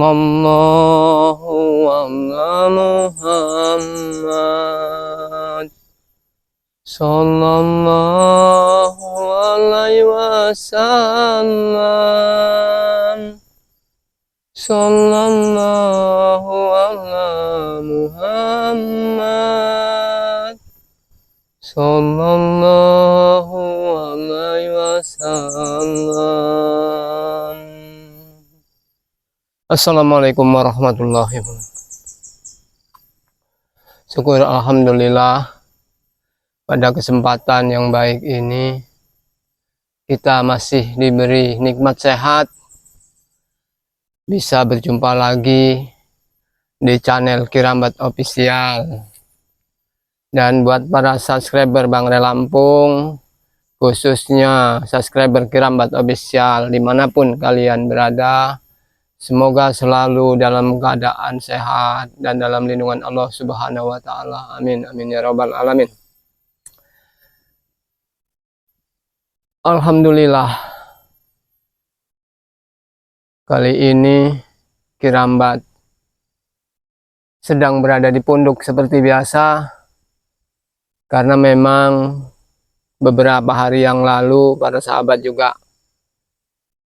Sallallahu ala Muhammad. Sallallahu alaihi wasallam. Sallallahu ala Muhammad. Sallallahu alaihi wasallam. Assalamualaikum warahmatullahi wabarakatuh. Syukur alhamdulillah, pada kesempatan yang baik ini kita masih diberi nikmat sehat, bisa berjumpa lagi di channel Kirambat Official. Dan buat para subscriber Bang Re Lampung, khususnya subscriber Kirambat Official dimanapun kalian berada, semoga selalu dalam keadaan sehat dan dalam lindungan Allah Subhanahu wa Ta'ala. Amin, amin ya Rabbal 'Alamin. Alhamdulillah, kali ini Kirambat sedang berada di pondok seperti biasa, karena memang beberapa hari yang lalu para sahabat juga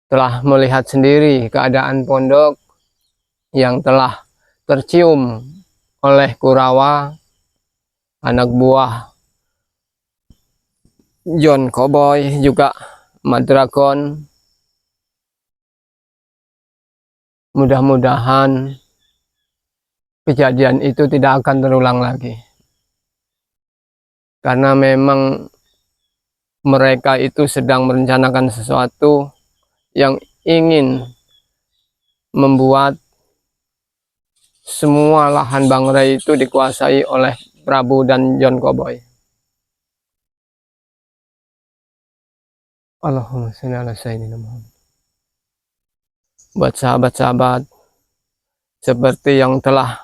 telah melihat sendiri keadaan pondok yang telah tercium oleh Kurawa, anak buah John Cowboy, juga Madragon. Mudah-mudahan kejadian itu tidak akan terulang lagi, karena memang mereka itu sedang merencanakan sesuatu yang ingin membuat semua lahan Bang Re itu dikuasai oleh Prabu dan John Cowboy. Allahumma sholli ala sayyidina Muhammad. Buat sahabat-sahabat, seperti yang telah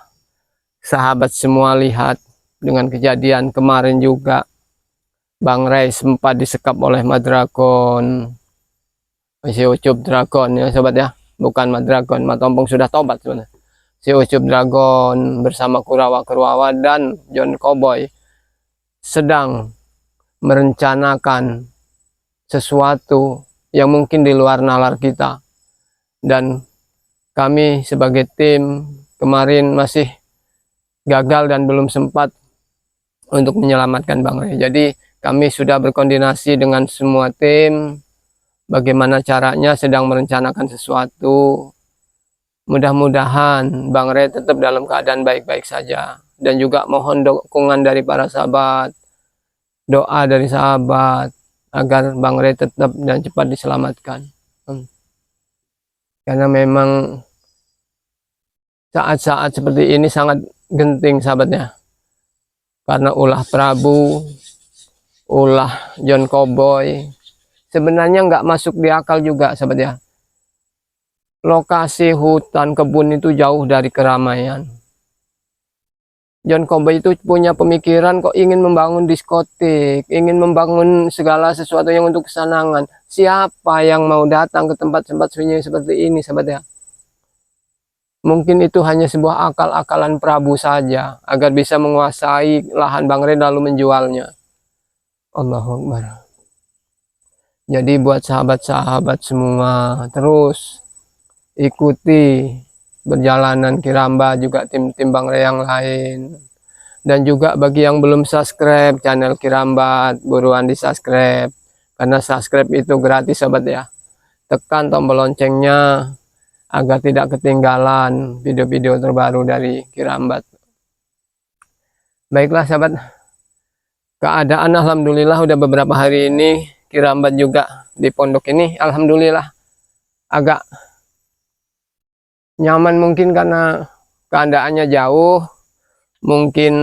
sahabat semua lihat dengan kejadian kemarin juga, Bang Re sempat disekap oleh Madragon. Si Ucup Dragon ya sobat ya, bukan Madragon. Matompong sudah tobat sebenarnya. Si Ucup Dragon bersama Kurawa dan John Cowboy sedang merencanakan sesuatu yang mungkin di luar nalar kita, dan kami sebagai tim kemarin masih gagal dan belum sempat untuk menyelamatkan Bang Re. Jadi kami sudah berkoordinasi dengan semua tim bagaimana caranya, sedang merencanakan sesuatu. Mudah-mudahan Bang Re tetap dalam keadaan baik-baik saja, dan juga mohon dukungan dari para sahabat, doa dari sahabat agar Bang Re tetap dan cepat diselamatkan. Karena memang saat-saat seperti ini sangat genting sahabatnya, karena ulah Prabu, ulah John Cowboy sebenarnya nggak masuk di akal juga sahabat ya. Lokasi hutan kebun itu jauh dari keramaian. John Cowboy itu punya pemikiran kok ingin membangun diskotik, ingin membangun segala sesuatu yang untuk kesenangan. Siapa yang mau datang ke tempat-tempat sunyi seperti ini sahabat ya? Mungkin itu hanya sebuah akal-akalan Prabu saja agar bisa menguasai lahan Bang Re lalu menjualnya. Allahu Akbar. Jadi buat sahabat-sahabat semua, terus ikuti perjalanan Kirambat, juga tim-tim Bang Re yang lain. Dan juga bagi yang belum subscribe channel Kirambat, buruan di subscribe, karena subscribe itu gratis sahabat ya. Tekan tombol loncengnya agar tidak ketinggalan video-video terbaru dari Kirambat. Baiklah sahabat, keadaan alhamdulillah udah beberapa hari ini Kirambat juga di pondok ini alhamdulillah agak nyaman, mungkin karena keadaannya jauh, mungkin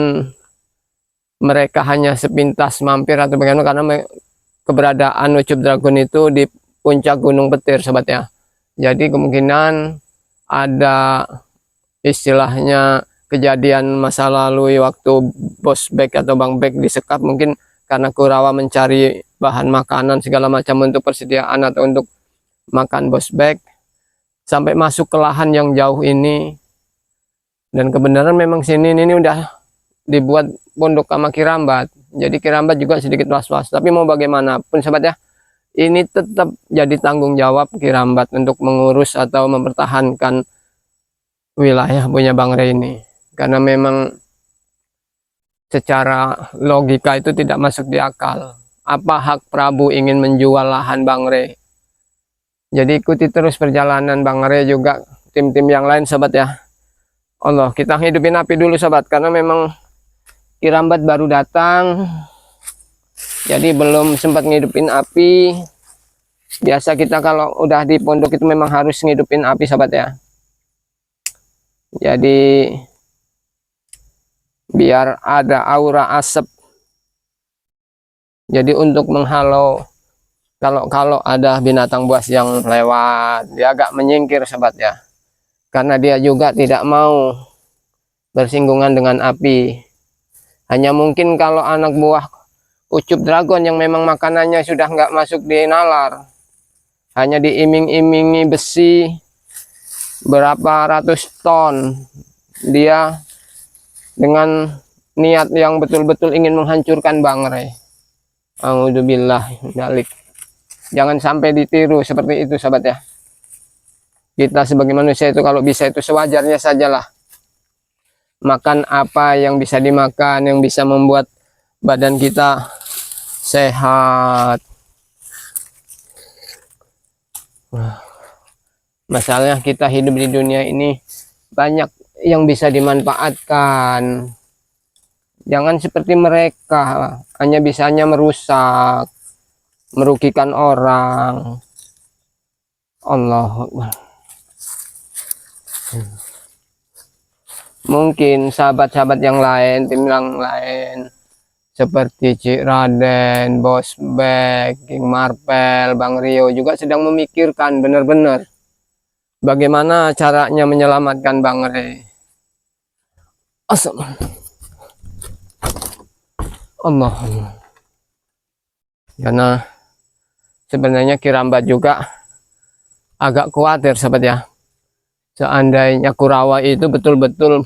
mereka hanya sepintas mampir atau bagaimana, karena keberadaan Ucup Dragon itu di puncak Gunung Petir sobat ya. Jadi kemungkinan ada istilahnya kejadian masa lalu waktu Bos Bek atau Bang Bek disekap, mungkin karena Kurawa mencari bahan makanan segala macam untuk persediaan atau untuk makan Bos Bek, sampai masuk ke lahan yang jauh ini. Dan kebenaran memang sini ini udah dibuat pondok sama Kirambat. Jadi Kirambat juga sedikit was-was. Tapi mau bagaimanapun sahabat ya, ini tetap jadi tanggung jawab Kirambat untuk mengurus atau mempertahankan wilayah punya Bang Rey ini. Karena memang secara logika itu tidak masuk di akal. Apa hak Prabu ingin menjual lahan Bang Rey? Jadi ikuti terus perjalanan Bang Rey juga tim-tim yang lain sahabat ya. Allah, kita hidupin api dulu sahabat, karena memang Kirambat baru datang, jadi belum sempat ngidupin api. Biasa kita kalau udah di pondok itu memang harus ngidupin api sahabat ya. Jadi biar ada aura asap. Jadi untuk menghalau kalau ada binatang buas yang lewat, dia agak menyingkir sahabat ya. Karena dia juga tidak mau bersinggungan dengan api. Hanya mungkin kalau anak buah ucup dragon yang memang makanannya sudah nggak masuk di nalar, hanya diiming-imingi besi berapa ratus ton, dia dengan niat yang betul-betul ingin menghancurkan Bang Rey. A'udzubillah dzalik. Jangan sampai ditiru seperti itu sahabat ya. Kita sebagai manusia itu kalau bisa itu sewajarnya sajalah. Makan apa yang bisa dimakan, yang bisa membuat badan kita sehat. Masalahnya kita hidup di dunia ini banyak yang bisa dimanfaatkan. Jangan seperti mereka, hanya bisanya merusak, merugikan orang. Allah. Mungkin sahabat-sahabat yang lain, tim yang lain seperti Cik Raden, Bos Bek, King Marpel, Bang Rio juga sedang memikirkan benar-benar bagaimana caranya menyelamatkan Bang Rey. Allah. Karena sebenarnya Kirambat juga agak khawatir sahabat ya. Seandainya Kurawa itu betul-betul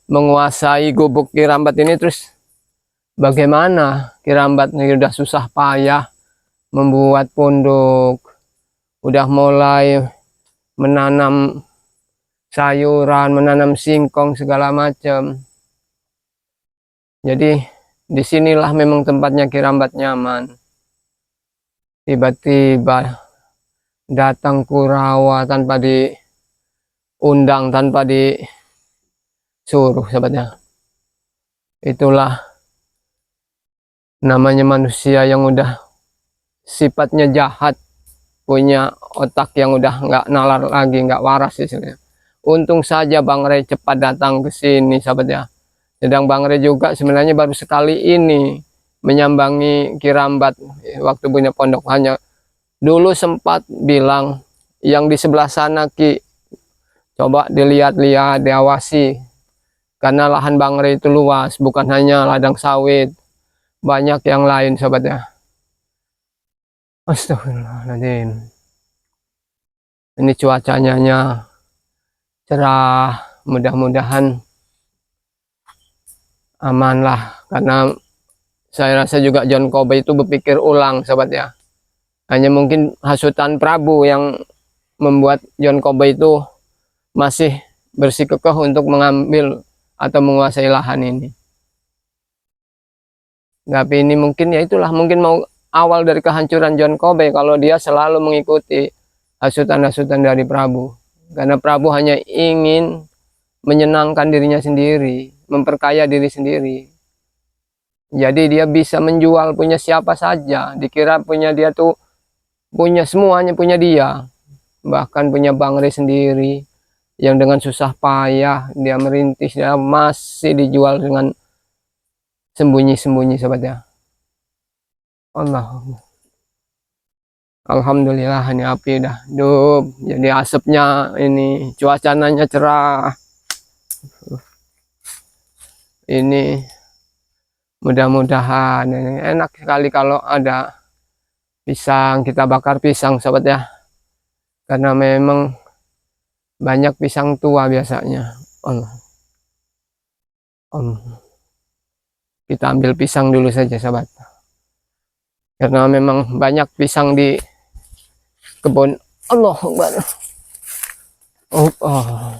menguasai gubuk Kirambat ini, terus bagaimana? Kirambat ini udah susah payah membuat pondok, udah mulai menanam sayuran, menanam singkong segala macam. Jadi disinilah memang tempatnya Kirambat nyaman. Tiba-tiba datang Kurawa tanpa diundang, tanpa disuruh sahabatnya. Itulah namanya manusia yang udah sifatnya jahat, punya otak yang udah nggak nalar lagi, nggak waras istilahnya. Untung saja Bang Rey cepat datang ke sini sahabat ya. Sedang Bang Rey juga sebenarnya baru sekali ini menyambangi Kirambat waktu punya pondok. Hanya dulu sempat bilang yang di sebelah sana Ki, coba dilihat-lihat, diawasi, karena lahan Bang Rey itu luas, bukan hanya ladang sawit, banyak yang lain sahabat ya. Astagfirullahaladzim. Ini cuacanya cerah, mudah-mudahan aman lah, karena saya rasa juga John Kobe itu berpikir ulang sahabat ya. Hanya mungkin hasutan Prabu yang membuat John Kobe itu masih bersikukuh untuk mengambil atau menguasai lahan ini. Tapi ini mungkin ya itulah, mungkin mau awal dari kehancuran John Kobe kalau dia selalu mengikuti hasutan-hasutan dari Prabu. Karena Prabu hanya ingin menyenangkan dirinya sendiri, memperkaya diri sendiri. Jadi dia bisa menjual punya siapa saja, dikira punya dia tuh punya semuanya, punya dia. Bahkan punya Bang Rey sendiri yang dengan susah payah dia merintis, dia masih dijual dengan sembunyi-sembunyi sahabat ya. Allah. Alhamdulillah ini api udah hidup, jadi asapnya ini, cuacanya cerah. Ini mudah-mudahan ini enak sekali kalau ada pisang, kita bakar pisang sahabat ya. Karena memang banyak pisang tua biasanya. Allah. Allah. Kita ambil pisang dulu saja sahabat, karena memang banyak pisang di kebun. Allah Akbar. Oh, oh.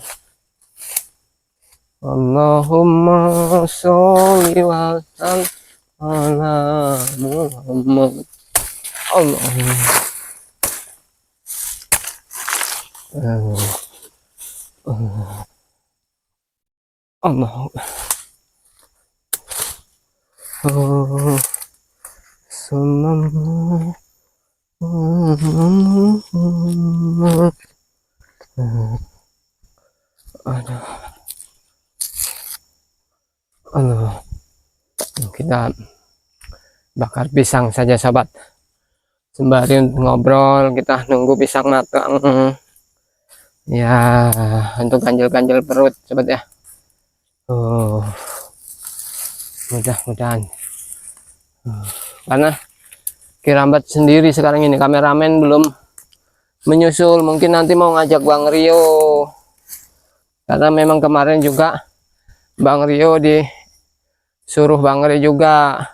Allahumma sholli wa sallim ala Muhammad. Allah. Allah. Oh, sallallahu Allah. Kita bakar pisang saja sahabat, sembari ngobrol kita nunggu pisang matang ya, untuk ganjel-ganjel perut sahabat ya. Oh, mudah-mudahan karena Kirambat sendiri sekarang ini kameramen belum menyusul, mungkin nanti mau ngajak Bang Rio, karena memang kemarin juga Bang Rio disuruh Bang Rio juga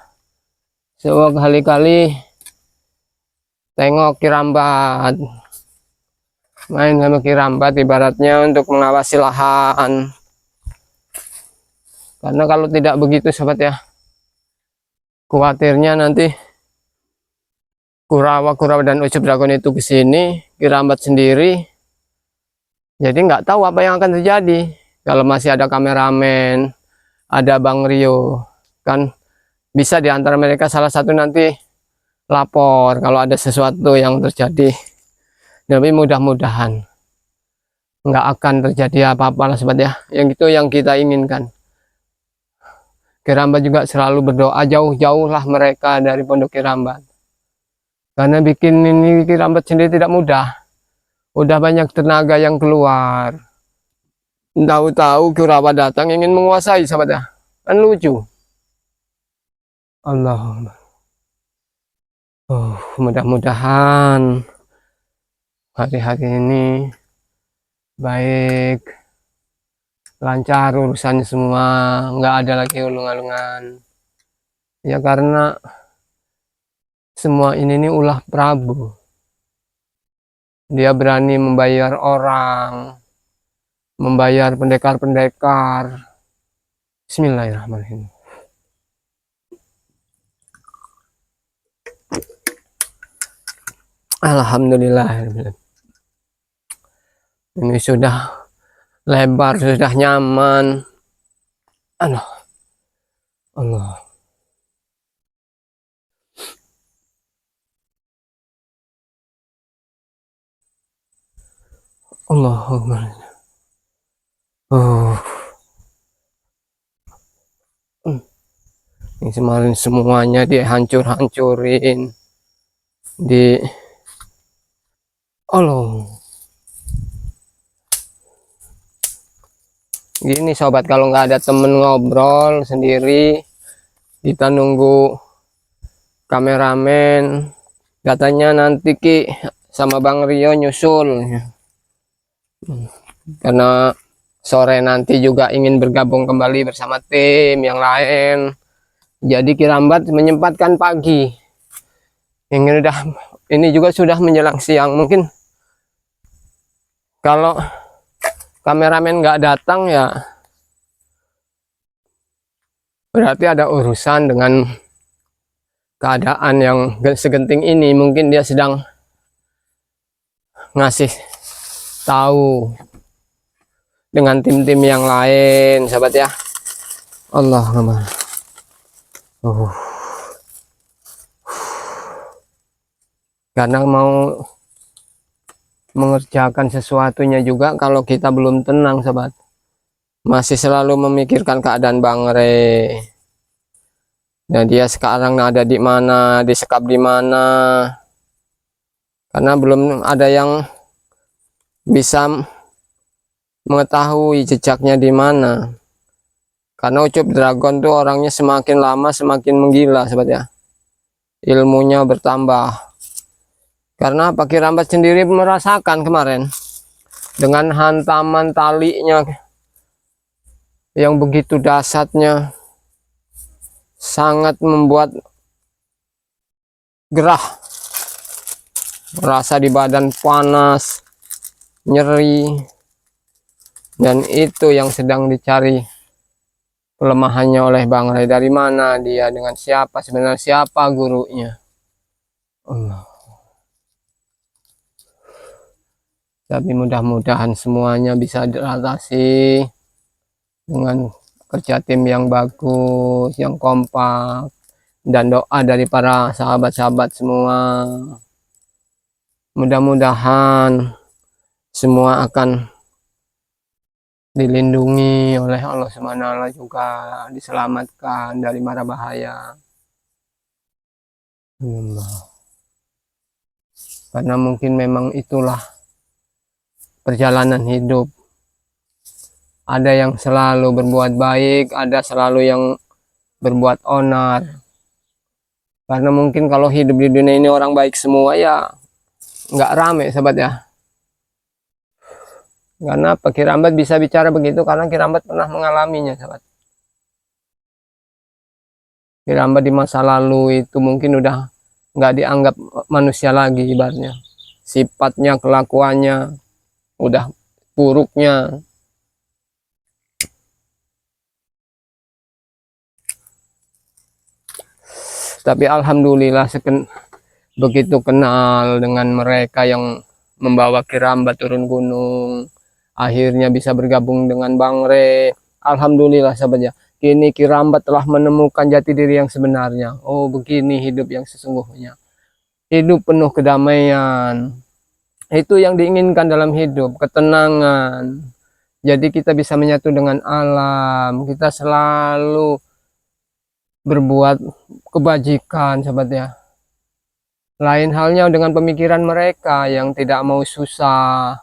sekali-kali tengok Kirambat, main sama Kirambat ibaratnya untuk mengawasi lahan, karena kalau tidak begitu sahabat ya, khawatirnya nanti Kurawa dan Ucup Dragon itu ke sini, Kirambat sendiri, jadi nggak tahu apa yang akan terjadi. Kalau masih ada kameramen, ada Bang Rio, kan bisa di antara mereka salah satu nanti lapor kalau ada sesuatu yang terjadi. Tapi mudah-mudahan nggak akan terjadi apa-apa lah sahabat ya. Yang itu yang kita inginkan. Kirambat juga selalu berdoa jauh-jauh lah mereka dari pondok Kirambat. Karena bikin ini Kirambat sendiri tidak mudah. Udah banyak tenaga yang keluar. Tahu-tahu Kurawa datang ingin menguasai sahabat ya. Kan lucu. Allah. Oh, mudah-mudahan hari-hari ini baik, lancar urusannya semua, nggak ada lagi ulung-ulungan. Ya karena semua ini ulah Prabu. Dia berani membayar orang, membayar pendekar-pendekar. Bismillahirrahmanirrahim. Alhamdulillah. Ini sudah lebar, sudah nyaman. Allah. Allah. Allahumma. Oh. Ini kemarin semuanya dihancur-hancurin. Allah. Gini sobat, kalau nggak ada temen ngobrol sendiri, kita nunggu kameramen, katanya nanti Ki sama Bang Rio nyusul, karena sore nanti juga ingin bergabung kembali bersama tim yang lain. Jadi Kirambat menyempatkan pagi. Ini juga sudah menjelang siang. Mungkin kalau kameramen nggak datang ya berarti ada urusan dengan keadaan yang segenting ini. Mungkin dia sedang ngasih tahu dengan tim-tim yang lain sahabat ya. Allah Akbar. Karena mau mengerjakan sesuatunya juga, kalau kita belum tenang sahabat, masih selalu memikirkan keadaan Bang Re. Nah, dia sekarang ada di mana, disekap di mana, karena belum ada yang bisa mengetahui jejaknya di mana. Karena Ucup Dragon tuh orangnya semakin lama semakin menggila sahabat ya, ilmunya bertambah. Karena Pak Kirambat sendiri merasakan kemarin dengan hantaman talinya yang begitu dahsyatnya, sangat membuat gerah, merasa di badan panas, nyeri, dan itu yang sedang dicari kelemahannya oleh Bang Ray. Dari mana dia, dengan siapa, sebenarnya siapa gurunya. Tapi mudah-mudahan semuanya bisa diatasi dengan kerja tim yang bagus, yang kompak, dan doa dari para sahabat-sahabat semua. Mudah-mudahan semua akan dilindungi oleh Allah SWT, juga diselamatkan dari mara bahaya. Karena mungkin memang itulah perjalanan hidup. Ada yang selalu berbuat baik, ada selalu yang berbuat onar. Karena mungkin kalau hidup di dunia ini orang baik semua, ya nggak rame sahabat ya. Karena apa Kirambat bisa bicara begitu? Karena Kirambat pernah mengalaminya sahabat. Kirambat di masa lalu itu mungkin udah nggak dianggap manusia lagi ibaratnya. Sifatnya, kelakuannya udah buruknya. Tapi alhamdulillah begitu kenal dengan mereka yang membawa Kirambat turun gunung, akhirnya bisa bergabung dengan Bang Ray. Alhamdulillah sahabat ya, kini Kirambat telah menemukan jati diri yang sebenarnya. Oh, begini hidup yang sesungguhnya, hidup penuh kedamaian. Itu yang diinginkan dalam hidup, ketenangan. Jadi kita bisa menyatu dengan alam, kita selalu berbuat kebajikan sahabat ya. Lain halnya dengan pemikiran mereka yang tidak mau susah,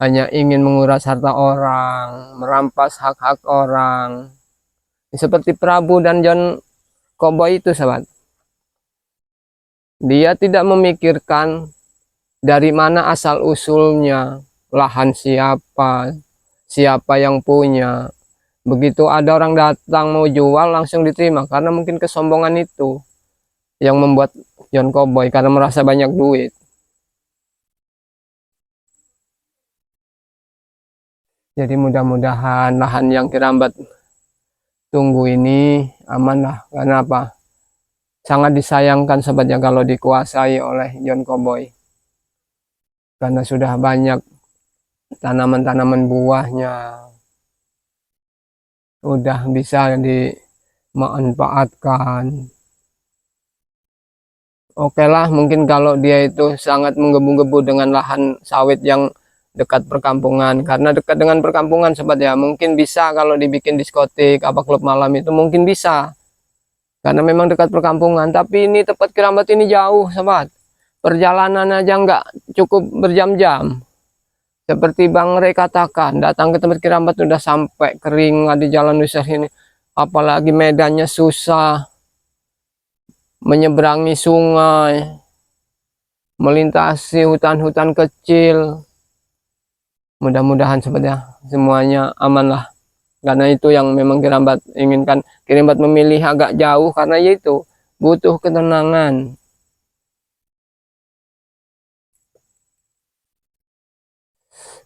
hanya ingin menguras harta orang, merampas hak-hak orang. Seperti Prabu dan John Cowboy itu sahabat. Dia tidak memikirkan dari mana asal usulnya, lahan siapa, siapa yang punya. Begitu ada orang datang mau jual langsung diterima, karena mungkin kesombongan itu yang membuat John Cowboy, karena merasa banyak duit. Jadi mudah-mudahan lahan yang Kirambat tunggu ini aman lah. Karena apa? Sangat disayangkan sahabatnya kalau dikuasai oleh John Cowboy. Karena sudah banyak tanaman-tanaman buahnya, udah bisa dimanfaatkan. Oke lah, mungkin kalau dia itu sangat menggebu-gebu dengan lahan sawit yang dekat perkampungan, karena dekat dengan perkampungan sobat ya, mungkin bisa kalau dibikin diskotik apa klub malam itu mungkin bisa, karena memang dekat perkampungan. Tapi ini tempat Kirambat ini jauh sobat, perjalanan aja nggak cukup berjam-jam. Seperti Bang Ray katakan, datang ke tempat Kirambat udah sampai kering di jalan susah ini, apalagi medannya susah, menyeberangi sungai, melintasi hutan-hutan kecil. Mudah-mudahan sobat ya, semuanya aman lah. Karena itu yang memang Kirambat inginkan. Kirambat memilih agak jauh karena yaitu butuh ketenangan.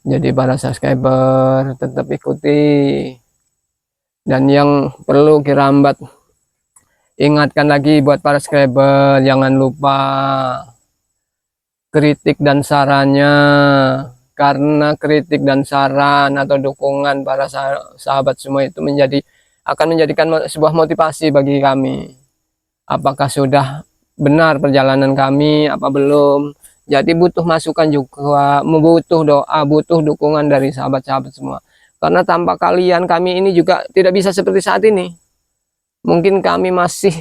Jadi para subscriber tetap ikuti. Dan yang perlu Kirambat ingatkan lagi buat para subscriber, jangan lupa kritik dan sarannya. Karena kritik dan saran atau dukungan para sahabat semua itu akan menjadikan sebuah motivasi bagi kami. Apakah sudah benar perjalanan kami, apa belum. Jadi butuh masukan juga, butuh doa, butuh dukungan dari sahabat-sahabat semua. Karena tanpa kalian kami ini juga tidak bisa seperti saat ini. Mungkin kami masih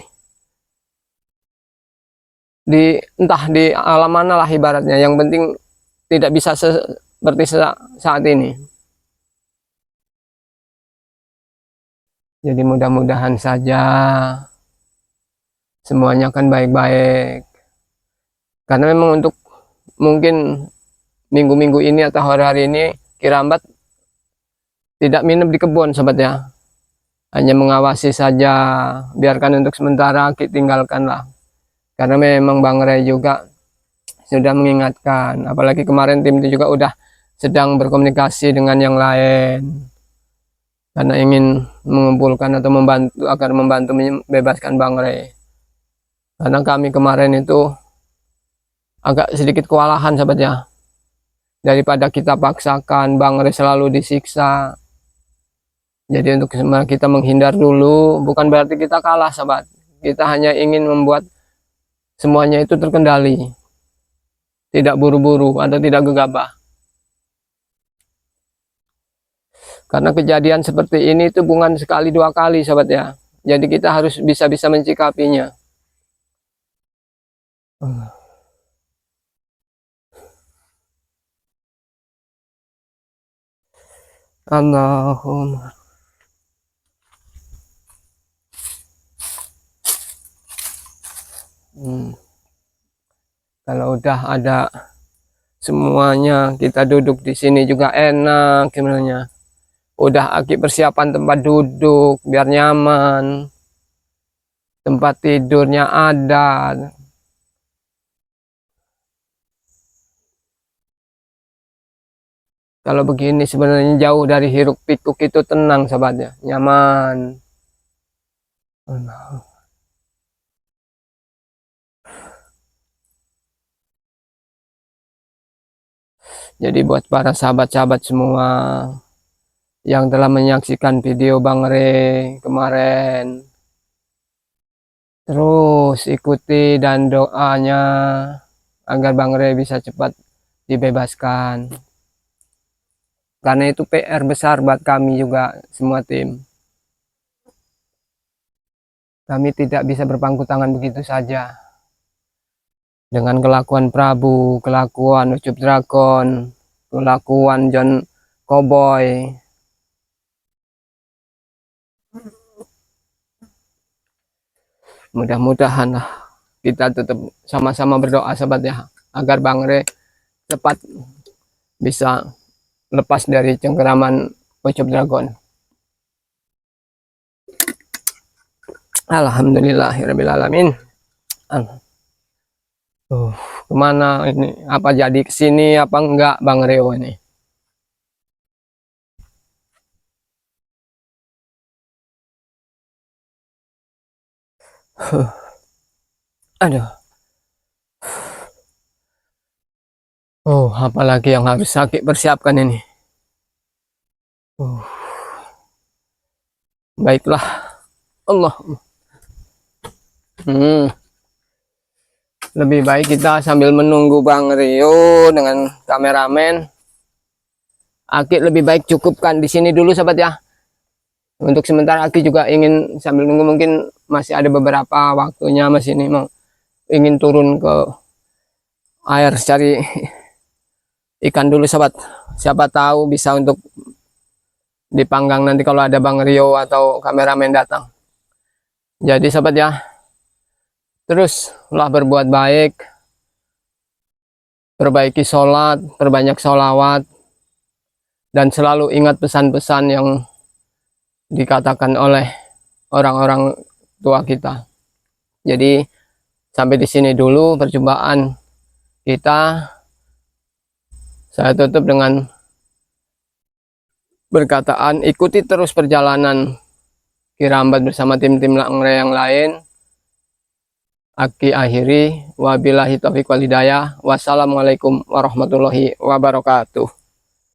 entah di alam mana lah ibaratnya. Yang penting tidak bisa seperti saat ini. Jadi mudah-mudahan saja semuanya akan baik-baik. Karena memang untuk mungkin minggu-minggu ini atau hari-hari ini Kirambat tidak minum di kebun sobat ya, hanya mengawasi saja, biarkan untuk sementara, tinggalkanlah, karena memang Bang Rey juga sudah mengingatkan, apalagi kemarin tim itu juga udah sedang berkomunikasi dengan yang lain karena ingin mengumpulkan atau membantu agar membantu membebaskan Bang Rey. Karena kami kemarin itu agak sedikit kewalahan sahabat ya, daripada kita paksakan Bang Rey selalu disiksa. Jadi untuk kita menghindar dulu, bukan berarti kita kalah sahabat, kita hanya ingin membuat semuanya itu terkendali, tidak buru-buru atau tidak gegabah. Karena kejadian seperti ini itu bukan sekali dua kali sahabat ya, jadi kita harus bisa mencikapinya. Allahumma. Kalau udah ada semuanya, kita duduk di sini juga enak gimana. Udah Aki persiapan tempat duduk biar nyaman, tempat tidurnya ada. Kalau begini sebenarnya jauh dari hiruk pikuk itu, tenang sahabatnya, nyaman. Jadi buat para sahabat-sahabat semua yang telah menyaksikan video Bang Rey kemarin, terus ikuti dan doanya agar Bang Rey bisa cepat dibebaskan. Karena itu PR besar buat kami juga, semua tim. Kami tidak bisa berpangku tangan begitu saja. Dengan kelakuan Prabu, kelakuan Ucup Dragon, kelakuan John Cowboy. Mudah-mudahan kita tetap sama-sama berdoa sahabat ya, agar Bang Rey cepat bisa lepas dari cengkeraman Ucup Dragon. Alhamdulillahirrahmanirrahim. Kemana ini? Apa jadi kesini apa enggak Bang Reo ini? Aduh. Apalagi yang harus Aki persiapkan ini. Baiklah. Allah. Lebih baik kita sambil menunggu Bang Rio dengan kameramen. Aki lebih baik cukupkan di sini dulu sahabat ya. Untuk sementara Aki juga ingin sambil nunggu, mungkin masih ada beberapa waktunya masih ini mau ingin turun ke air cari ikan dulu sahabat. Siapa tahu bisa untuk dipanggang nanti kalau ada Bang Rio atau kameramen datang. Jadi sahabat ya, teruslah berbuat baik, perbaiki sholat, perbanyak sholawat, dan selalu ingat pesan-pesan yang dikatakan oleh orang-orang tua kita. Jadi sampai di sini dulu perjumpaan kita. Saya tutup dengan berkataan, ikuti terus perjalanan Kirambat bersama tim-tim Bang Rey yang lain. Aki akhiri, wabillahi taufiq wal hidayah. Wassalamualaikum warahmatullahi wabarakatuh.